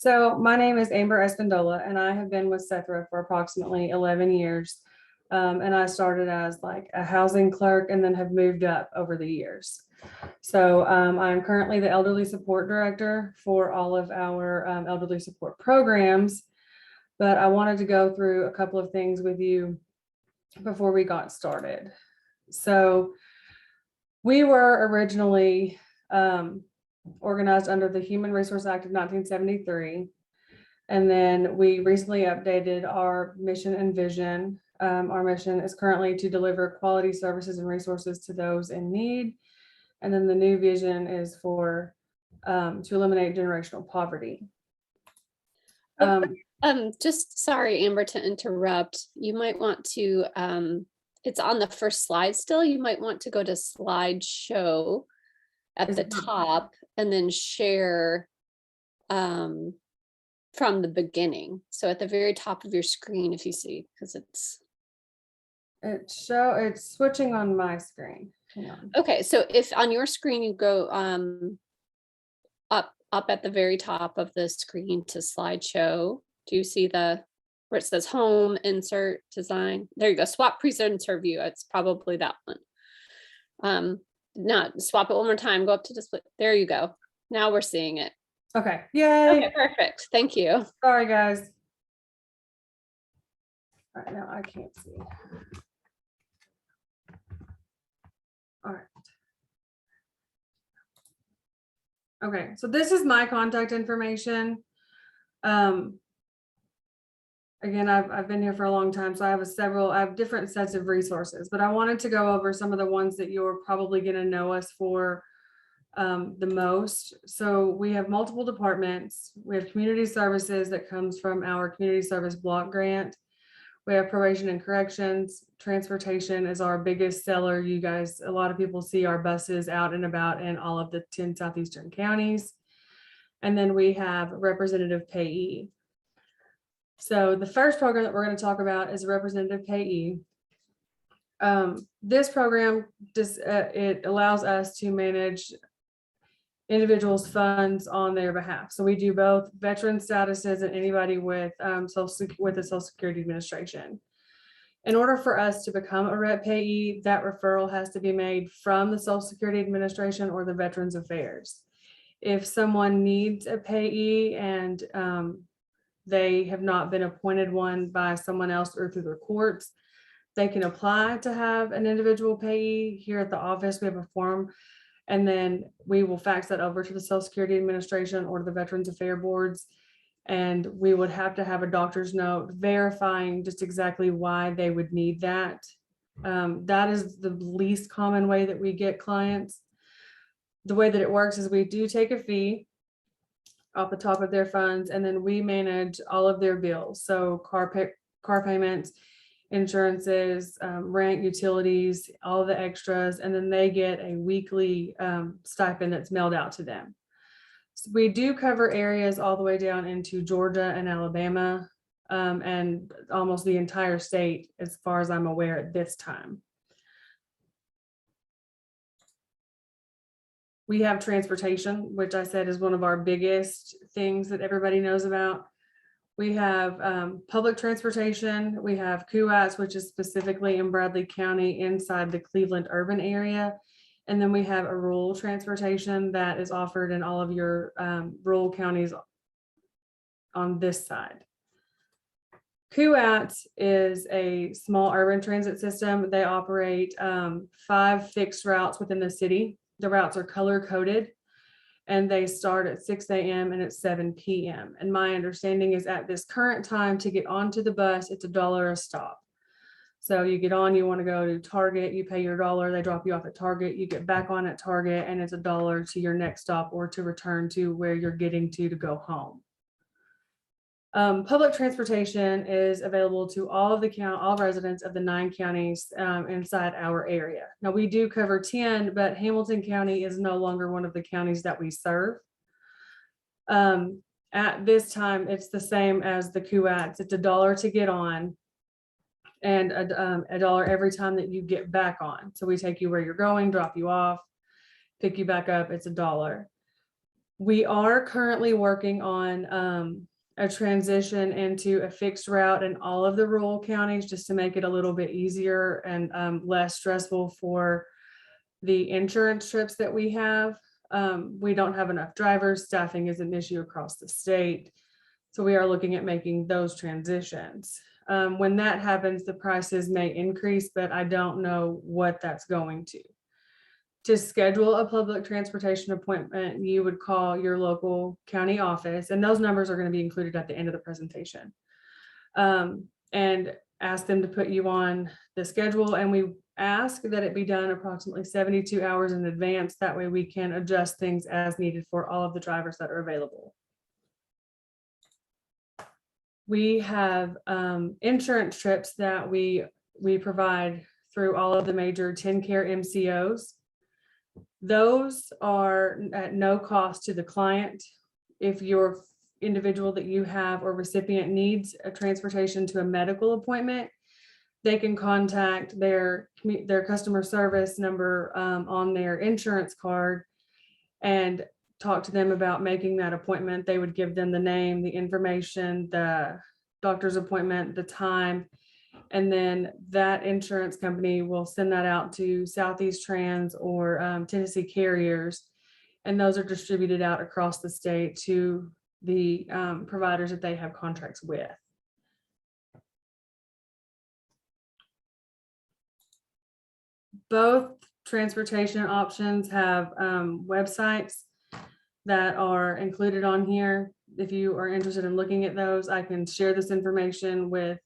So my name is Amber Espindola, and I have been with Sethra for approximately 11 years. And I started as like a housing clerk and then have moved up over the years. So I'm currently the elderly support director for all of our elderly support programs. But I wanted to go through a couple of things with you before we got started. So we were originally organized under the Human Resource Act of 1973. And then we recently updated our mission and vision. Our mission is currently to deliver quality services and resources to those in need. And then the new vision is for to eliminate generational poverty. Just sorry, Amber, to interrupt. You might want to, it's on the first slide still. You might want to go to slideshow at the top and then share from the beginning. So at the very top of your screen, if you see, because it's switching on my screen. Okay, so if on your screen you go up at the very top of the screen to slideshow, do you see where it says home, insert, design? There you go, swap presenter view. It's probably that one. Now swap it one more time, go up to display. There you go. Now we're seeing it. Okay, yay. Okay, perfect. Thank you. Sorry, guys. All right, now I can't see. All right. Okay, so this is my contact information. Again, I've been here for a long time, so I have different sets of resources, but I wanted to go over some of the ones that you're probably going to know us for the most. So we have multiple departments. We have community services that comes from our community service block grant. We have probation and corrections. Transportation is our biggest seller. You guys, a lot of people see our buses out and about in all of the 10 southeastern counties. And then we have representative payee. So the first program that we're going to talk about is representative payee. This program it allows us to manage individuals' funds on their behalf. So we do both veteran statuses and anybody with the Social Security Administration. In order for us to become a rep payee, that referral has to be made from the Social Security Administration or the Veterans Affairs. If someone needs a payee and they have not been appointed one by someone else or through the courts, they can apply to have an individual payee. Here at the office, we have a form, and then we will fax that over to the Social Security Administration or the Veterans Affairs boards. And we would have to have a doctor's note verifying just exactly why they would need that. That is the least common way that we get clients. The way that it works is we do take a fee off the top of their funds, and then we manage all of their bills. So car payments, insurances, rent, utilities, all the extras, and then they get a weekly stipend that's mailed out to them. So we do cover areas all the way down into Georgia and Alabama, and almost the entire state as far as I'm aware at this time. We have transportation, which I said is one of our biggest things that everybody knows about. We have public transportation. We have CUATS, which is specifically in Bradley County inside the Cleveland urban area. And then we have a rural transportation that is offered in all of your rural counties on this side. CUATS is a small urban transit system. They operate 5 fixed routes within the city. The routes are color coded and they start at 6 a.m. and at 7 p.m. And my understanding is at this current time to get onto the bus, it's $1 a stop. So you get on, you want to go to Target, you pay your $1, they drop you off at Target, you get back on at Target, and it's $1 to your next stop or to return to where you're getting to go home. Public transportation is available to all residents of the 9 counties inside our area. Now we do cover 10, but Hamilton County is no longer one of the counties that we serve. At this time, it's the same as the CUATS. It's $1 to get on and $1 every time that you get back on. So we take you where you're going, drop you off, pick you back up. It's $1. We are currently working on a transition into a fixed route in all of the rural counties, just to make it a little bit easier and less stressful for the insurance trips that we have. We don't have enough drivers. Staffing is an issue across the state. So we are looking at making those transitions. When that happens, the prices may increase, but I don't know what that's going to. To schedule a public transportation appointment, you would call your local county office, and those numbers are going to be included at the end of the presentation. And ask them to put you on the schedule, and we ask that it be done approximately 72 hours in advance. That way we can adjust things as needed for all of the drivers that are available. We have insurance trips that we provide through all of the major TennCare MCOs. Those are at no cost to the client. If your individual that you have or recipient needs a transportation to a medical appointment, they can contact their customer service number on their insurance card and talk to them about making that appointment. They would give them the name, the information, the doctor's appointment, the time, and then that insurance company will send that out to Southeast Trans or Tennessee carriers. And those are distributed out across the state to the providers that they have contracts with. Both transportation options have websites that are included on here. If you are interested in looking at those, I can share this information with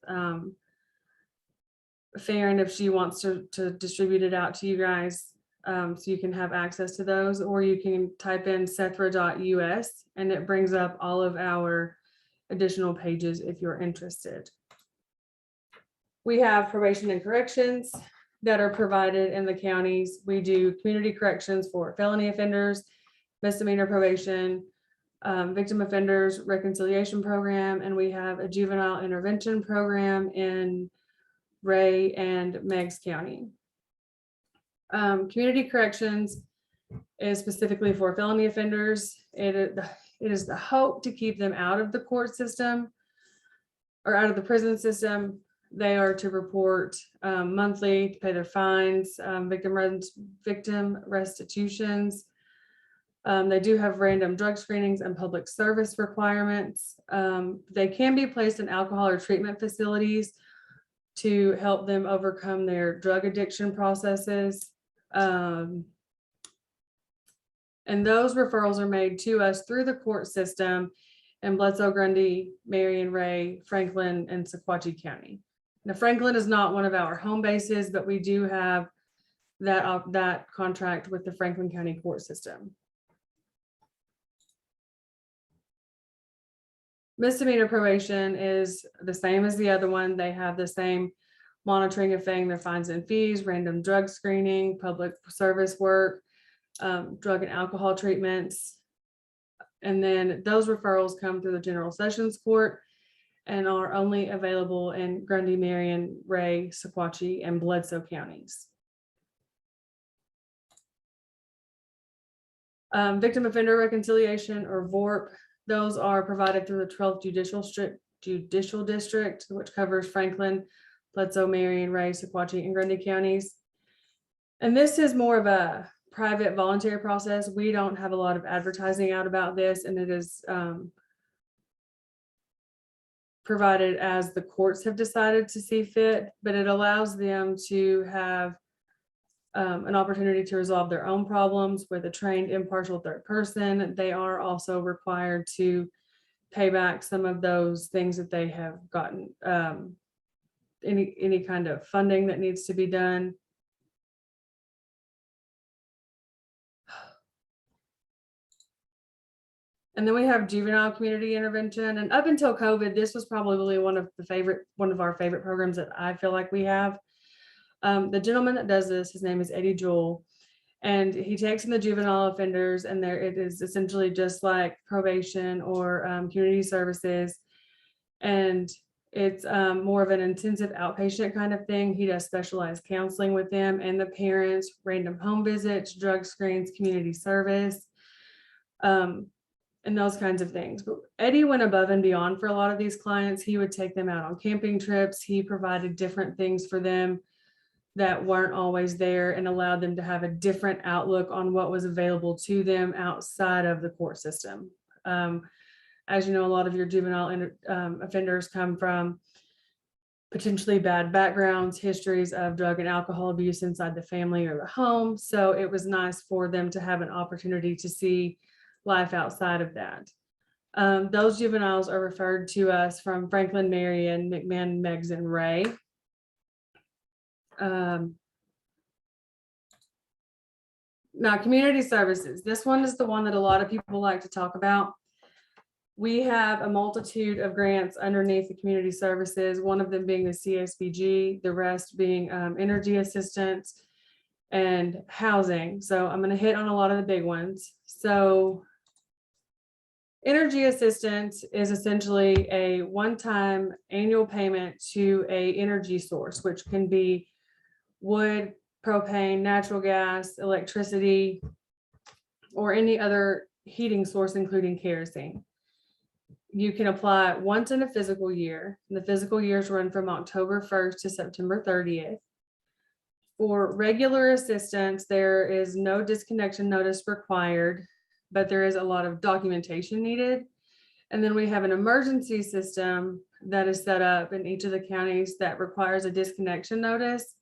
Farron if she wants to distribute it out to you guys, so you can have access to those, or you can type in sethra.us and it brings up all of our additional pages if you're interested. We have probation and corrections that are provided in the counties. We do community corrections for felony offenders, misdemeanor probation, victim offenders reconciliation program, and we have a juvenile intervention program in Ray and Meigs County. Community corrections is specifically for felony offenders. It is the hope to keep them out of the court system or out of the prison system. They are to report monthly, to pay their fines, victim restitutions. They do have random drug screenings and public service requirements. They can be placed in alcohol or treatment facilities to help them overcome their drug addiction processes. And those referrals are made to us through the court system in Bledsoe, Grundy, Marion, Ray, Franklin, and Sequatchie County. Now, Franklin is not one of our home bases, but we do have that contract with the Franklin County court system. Misdemeanor probation is the same as the other one. They have the same monitoring of paying their fines and fees, random drug screening, public service work, drug and alcohol treatments. And then those referrals come through the General Sessions Court and are only available in Grundy, Marion, Ray, Sequatchie, and Bledsoe counties. Victim offender reconciliation, or VORP, those are provided through the 12th Judicial District, which covers Franklin, Bledsoe, Marion, Ray, Sequatchie, and Grundy counties. And this is more of a private voluntary process. We don't have a lot of advertising out about this, and it is provided as the courts have decided to see fit, but it allows them to have an opportunity to resolve their own problems with a trained impartial third person. They are also required to pay back some of those things that they have gotten, any kind of funding that needs to be done. And then we have juvenile community intervention. And up until COVID, this was probably one of our favorite programs that I feel like we have. The gentleman that does this, his name is Eddie Jewell, and he takes in the juvenile offenders, and it is essentially just like probation or community services. And it's more of an intensive outpatient kind of thing. He does specialized counseling with them and the parents, random home visits, drug screens, community service. and those kinds of things. But Eddie went above and beyond for a lot of these clients. He would take them out on camping trips. He provided different things for them that weren't always there and allowed them to have a different outlook on what was available to them outside of the court system. As you know, a lot of your juvenile offenders come from potentially bad backgrounds, histories of drug and alcohol abuse inside the family or the home. So it was nice for them to have an opportunity to see life outside of that. Those juveniles are referred to us from Franklin, Marion, McMahon, Meigs, and Ray. Now, community services. This one is the one that a lot of people like to talk about. We have a multitude of grants underneath the community services, one of them being the CSBG, the rest being energy assistance and housing. So I'm going to hit on a lot of the big ones. So energy assistance is essentially a one-time annual payment to an energy source, which can be wood, propane, natural gas, electricity, or any other heating source, including kerosene. You can apply once in a physical year. The physical years run from October 1st to September 30th. For regular assistance, there is no disconnection notice required, but there is a lot of documentation needed. And then we have an emergency system that is set up in each of the counties that requires a disconnection notice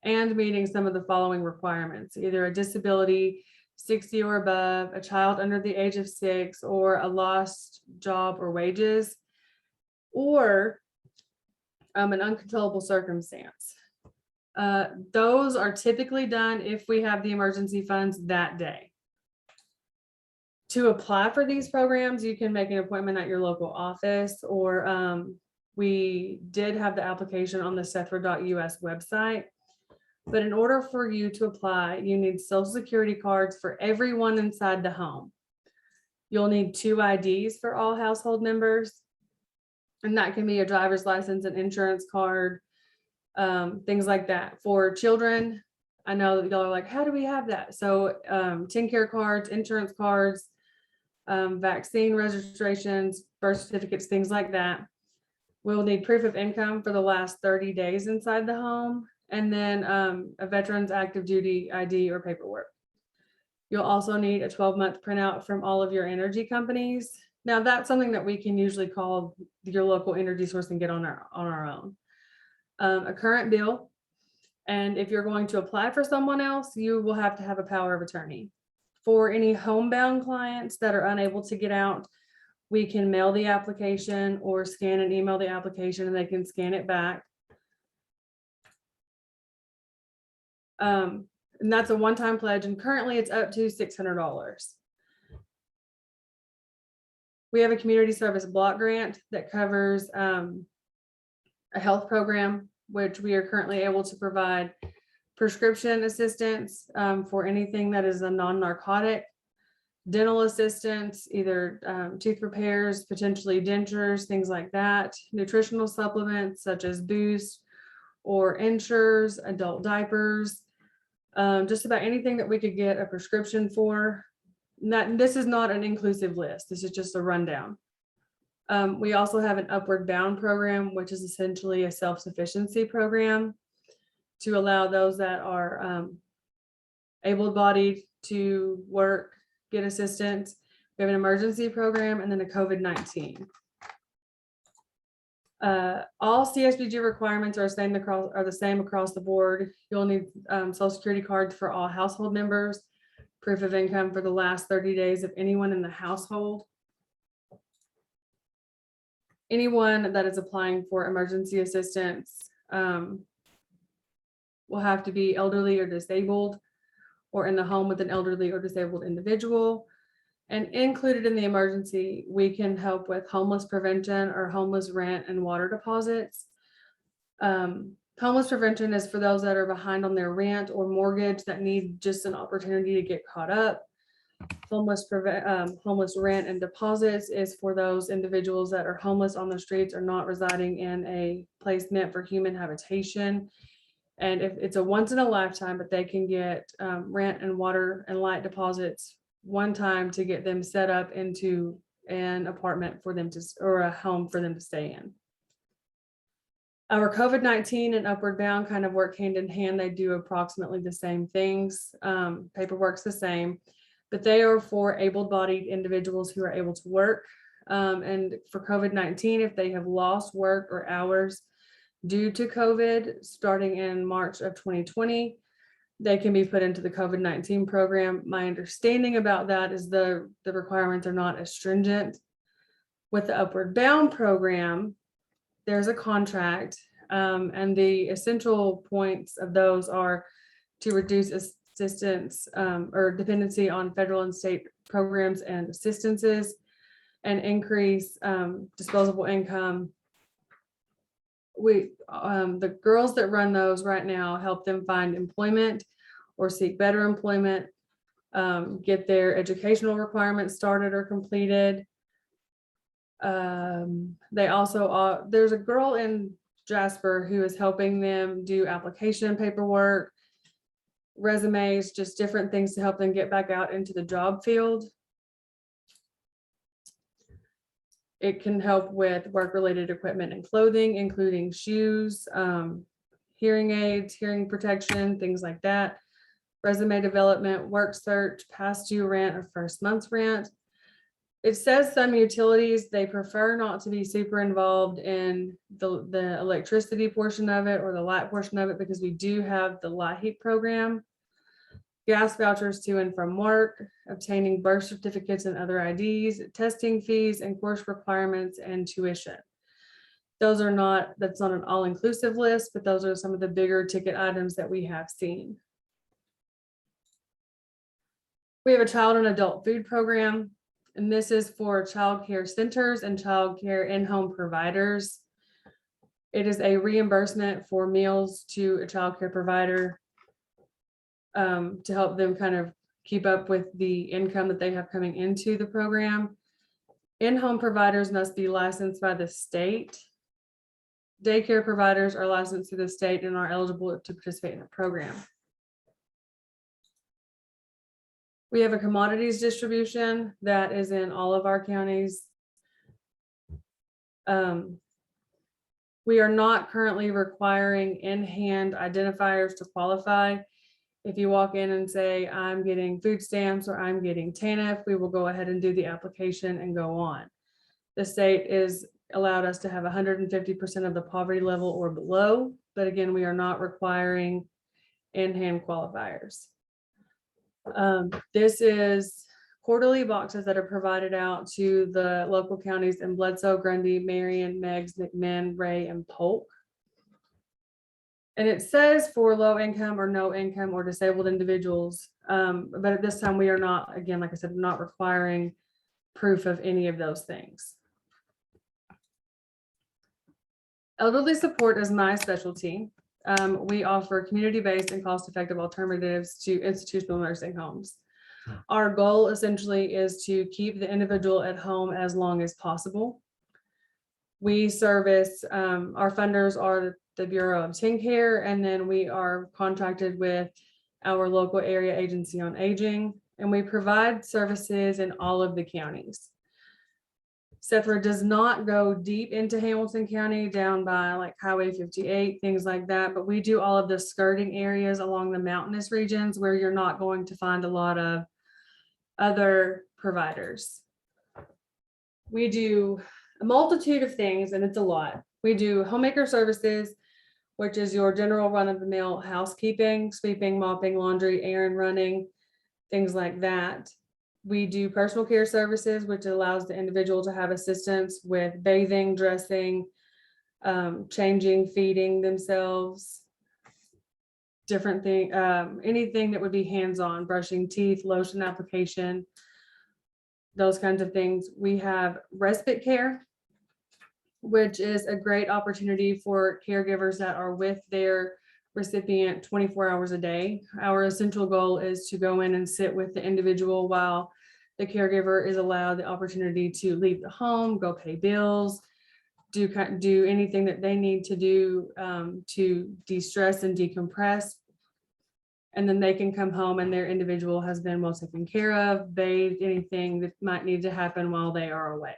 and meeting some of the following requirements, either a disability 60 or above, a child under the age of 6, or a lost job or wages, or an uncontrollable circumstance. Those are typically done if we have the emergency funds that day. To apply for these programs, you can make an appointment at your local office, or we did have the application on the sethra.us website. But in order for you to apply, you need Social Security cards for everyone inside the home. You'll need 2 IDs for all household members, and that can be a driver's license, an insurance card, things like that. For children, I know that y'all are like, how do we have that? So TennCare cards, insurance cards, vaccine registrations, birth certificates, things like that. We'll need proof of income for the last 30 days inside the home, and then a veteran's active duty ID or paperwork. You'll also need a 12-month printout from all of your energy companies. Now, that's something that we can usually call your local energy source and get on our own. A current bill, and if you're going to apply for someone else, you will have to have a power of attorney. For any homebound clients that are unable to get out, we can mail the application or scan and email the application, and they can scan it back. And that's a one-time pledge, and currently it's up to $600. We have a community service block grant that covers a health program, which we are currently able to provide prescription assistance for anything that is a non-narcotic, dental assistance, either tooth repairs, potentially dentures, things like that, nutritional supplements such as Boost or Ensures, adult diapers, just about anything that we could get a prescription for. This is not an inclusive list. This is just a rundown. We also have an Upward Bound program, which is essentially a self-sufficiency program to allow those that are able-bodied to work, get assistance. We have an emergency program, and then a COVID-19. All CSBG requirements are the same across the board. You'll need Social Security cards for all household members, proof of income for the last 30 days of anyone in the household. Anyone that is applying for emergency assistance will have to be elderly or disabled, or in the home with an elderly or disabled individual. And included in the emergency, we can help with homeless prevention or homeless rent and water deposits. Homeless prevention is for those that are behind on their rent or mortgage that need just an opportunity to get caught up. Homeless rent and deposits is for those individuals that are homeless on the streets or not residing in a place meant for human habitation. And if it's a once in a lifetime, but they can get rent and water and light deposits one time to get them set up into an apartment for them to, or a home for them to stay in. Our COVID-19 and Upward Bound kind of work hand in hand. They do approximately the same things. Paperwork's the same, but they are for able-bodied individuals who are able to work. And for COVID-19, if they have lost work or hours due to COVID, starting in March of 2020, they can be put into the COVID-19 program. My understanding about that is the requirements are not as stringent. With the Upward Bound program, there's a contract, and the essential points of those are to reduce assistance or dependency on federal and state programs and assistances, and increase disposable income. The girls that run those right now help them find employment or seek better employment, get their educational requirements started or completed. They also there's a girl in Jasper who is helping them do application paperwork, resumes, just different things to help them get back out into the job field. It can help with work-related equipment and clothing, including shoes, hearing aids, hearing protection, things like that. Resume development, work search, past due rent or first month's rent. It says some utilities, they prefer not to be super involved in the electricity portion of it or the light portion of it, because we do have the light heat program. Gas vouchers to and from work, obtaining birth certificates and other IDs, testing fees and course requirements, and tuition. That's not an all-inclusive list, but those are some of the bigger ticket items that we have seen. We have a child and adult food program, and this is for child care centers and child care in-home providers. It is a reimbursement for meals to a child care provider, to help them kind of keep up with the income that they have coming into the program. In-home providers must be licensed by the state. Daycare providers are licensed through the state and are eligible to participate in the program. We have a commodities distribution that is in all of our counties. We are not currently requiring in-hand identifiers to qualify. If you walk in and say, I'm getting food stamps or I'm getting TANF, we will go ahead and do the application and go on. The state is allowed us to have 150% of the poverty level or below, but again, we are not requiring in-hand qualifiers. This is quarterly boxes that are provided out to the local counties in Bledsoe, Grundy, Marion, Meigs, McMinn, Ray, and Polk. And it says for low income or no income or disabled individuals. But at this time, we are not, again, like I said, not requiring proof of any of those things. Elderly support is my specialty. We offer community-based and cost-effective alternatives to institutional nursing homes. Our goal essentially is to keep the individual at home as long as possible. We service, our funders are the Bureau of Teen Care, and then we are contracted with our local area agency on aging, and we provide services in all of the counties. SEFRA does not go deep into Hamilton County down by like Highway 58, things like that, but we do all of the skirting areas along the mountainous regions where you're not going to find a lot of other providers. We do a multitude of things, and it's a lot. We do homemaker services, which is your general run-of-the-mill housekeeping, sweeping, mopping, laundry, errand running, things like that. We do personal care services, which allows the individual to have assistance with bathing, dressing, changing, feeding themselves, different thing, anything that would be hands-on, brushing teeth, lotion application, those kinds of things. We have respite care, which is a great opportunity for caregivers that are with their recipient 24 hours a day. Our essential goal is to go in and sit with the individual while the caregiver is allowed the opportunity to leave the home, go pay bills, do anything that they need to do to de-stress and decompress. And then they can come home and their individual has been well taken care of, bathed, anything that might need to happen while they are away.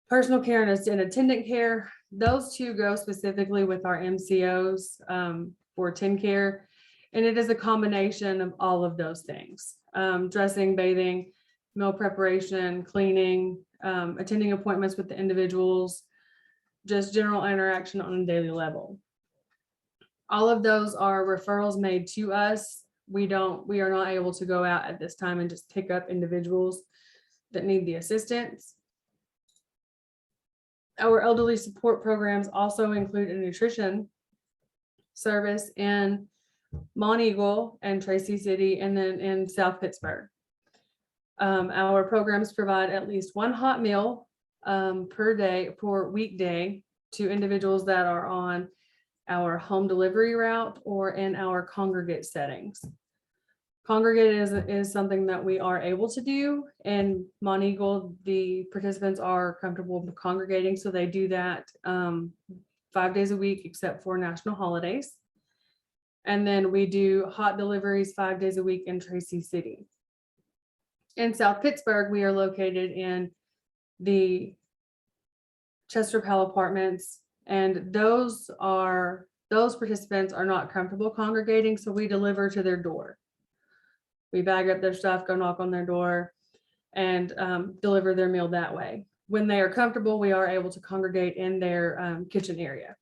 Personal care and attendant care, those two go specifically with our MCOs for TN care. And it is a combination of all of those things, dressing, bathing, meal preparation, cleaning, attending appointments with the individuals, just general interaction on a daily level. All of those are referrals made to us. We are not able to go out at this time and just pick up individuals that need the assistance. Our elderly support programs also include a nutrition service in Monteagle and Tracy City, and then in South Pittsburgh. Our programs provide at least one hot meal per weekday to individuals that are on our home delivery route or in our congregate settings. Congregate is something that we are able to do. In Monteagle, the participants are comfortable congregating, so they do that 5 days a week except for national holidays. And then we do hot deliveries 5 days a week in Tracy City. In South Pittsburgh, we are located in the Chester Powell Apartments, and those participants are not comfortable congregating, so we deliver to their door. We bag up their stuff, go knock on their door, and deliver their meal that way. When they are comfortable, we are able to congregate in their kitchen area.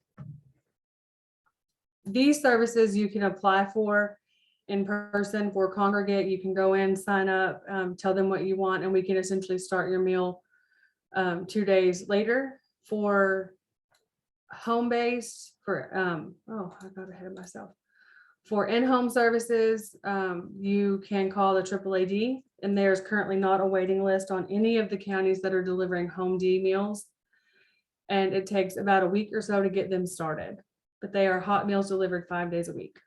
These services you can apply for in person. For congregate, you can go in, sign up, tell them what you want, and we can essentially start your meal 2 days later. For home-based, I got ahead of myself. For in-home services, you can call the AAAD, and there's currently not a waiting list on any of the counties that are delivering home D meals. And it takes about a week or so to get them started, but they are hot meals delivered 5 days a week.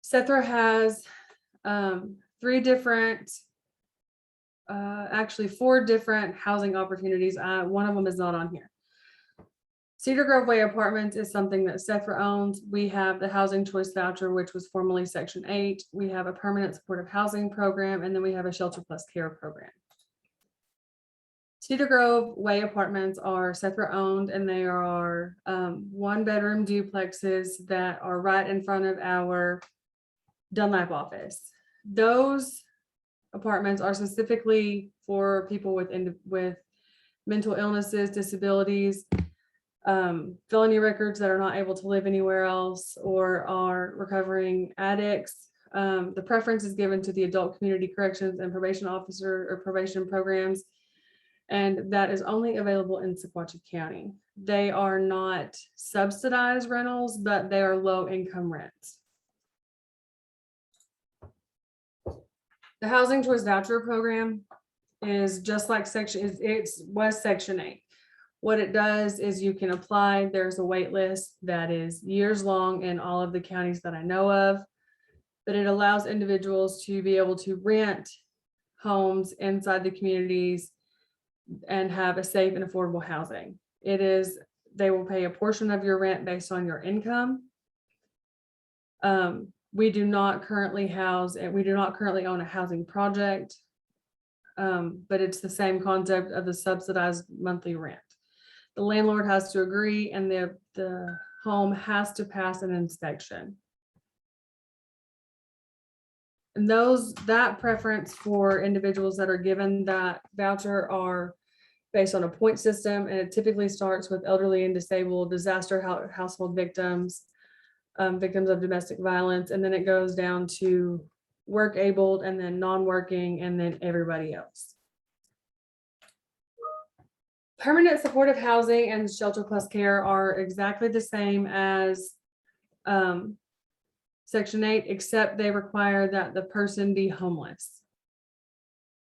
Sethra has four different housing opportunities. One of them is not on here. Cedar Grove Way Apartments is something that Sethra owns. We have the Housing Choice Voucher, which was formerly Section 8. We have a permanent supportive housing program, and then we have a Shelter Plus Care program. Cedar Grove Way Apartments are Sethra owned, and they are 1-bedroom duplexes that are right in front of our Dunlap office. Those apartments are specifically for people with mental illnesses, disabilities, felony records that are not able to live anywhere else, or are recovering addicts. The preference is given to the adult community corrections and probation officer or probation programs, and that is only available in Sequatchie County. They are not subsidized rentals, but they are low income rents. The Housing Choice Voucher program is just like it was Section 8. What it does is you can apply. There's a wait list that is years long in all of the counties that I know of, but it allows individuals to be able to rent homes inside the communities and have a safe and affordable housing. They will pay a portion of your rent based on your income. We do not currently own a housing project, but it's the same concept of the subsidized monthly rent. The landlord has to agree, and the home has to pass an inspection. And that preference for individuals that are given that voucher are based on a point system, and it typically starts with elderly and disabled, disaster household victims, victims of domestic violence, and then it goes down to work abled, and then non-working, and then everybody else. Permanent supportive housing and Shelter Plus Care are exactly the same as Section 8, except they require that the person be homeless.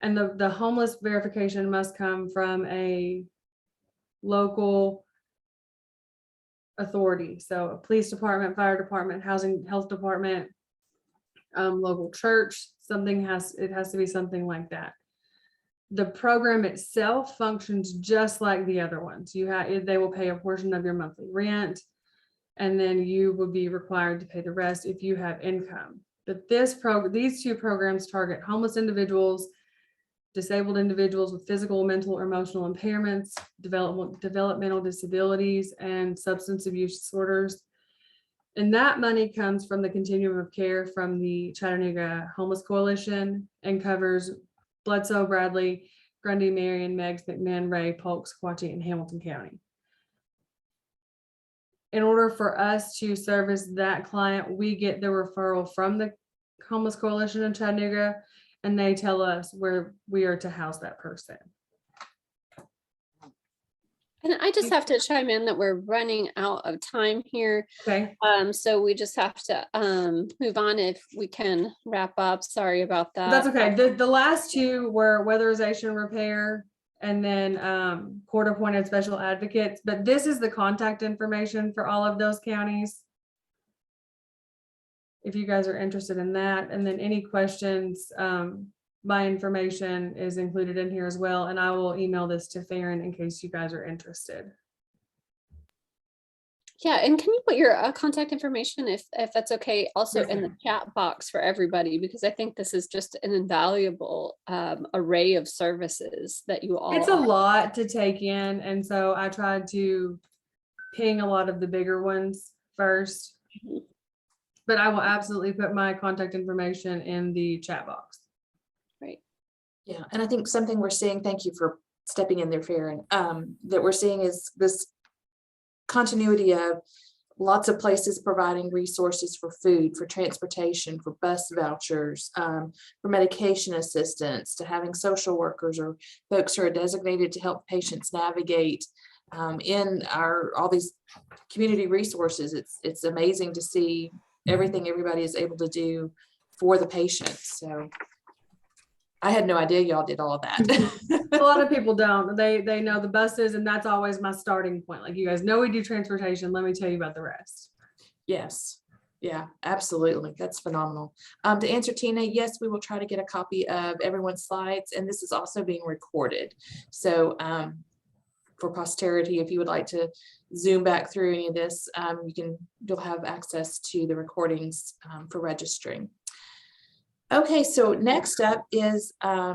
And the homeless verification must come from a local authority. So a police department, fire department, housing, health department, local church, it has to be something like that. The program itself functions just like the other ones. They will pay a portion of your monthly rent. And then you would be required to pay the rest if you have income. But these two programs target homeless individuals, disabled individuals with physical, mental, or emotional impairments, developmental disabilities, and substance abuse disorders. And that money comes from the continuum of care from the Chattanooga Homeless Coalition and covers Bledsoe, Bradley, Grundy, Marion, Meigs, McMinn, Ray, Polk, Sequatchie, and Hamilton County. In order for us to service that client, we get the referral from the Homeless Coalition in Chattanooga, and they tell us where we are to house that person. And I just have to chime in that we're running out of time here. Okay. So we just have to move on if we can wrap up. Sorry about that. That's okay. The last two were weatherization repair and then court appointed special advocates, but this is the contact information for all of those counties, if you guys are interested in that. And then any questions, my information is included in here as well, and I will email this to Farron in case you guys are interested. Yeah, and can you put your contact information, if that's okay, also Yes, in the ma'am. chat box for everybody, because I think this is just an invaluable array of services that you all It's a offer. lot to take in, and so I tried to ping a lot of the bigger ones first. Mhm. But I will absolutely put my contact information in the chat box. Right. Yeah, and I think something we're seeing, thank you for stepping in there, Farron, that we're seeing is this continuity of lots of places providing resources for food, for transportation, for bus vouchers, for medication assistance, to having social workers or folks who are designated to help patients navigate in all these community resources. It's amazing to see everything everybody is able to do for the patients. So I had no idea y'all did all of that. A lot of people don't. They know the buses, and that's always my starting point. Like, you guys know we do transportation. Let me tell you about the rest. Yes. Yeah, absolutely. That's phenomenal. To answer Tina, yes, we will try to get a copy of everyone's slides, and this is also being recorded. So for posterity, if you would like to zoom back through any of this, you'll have access to the recordings for registering. Okay, so next up is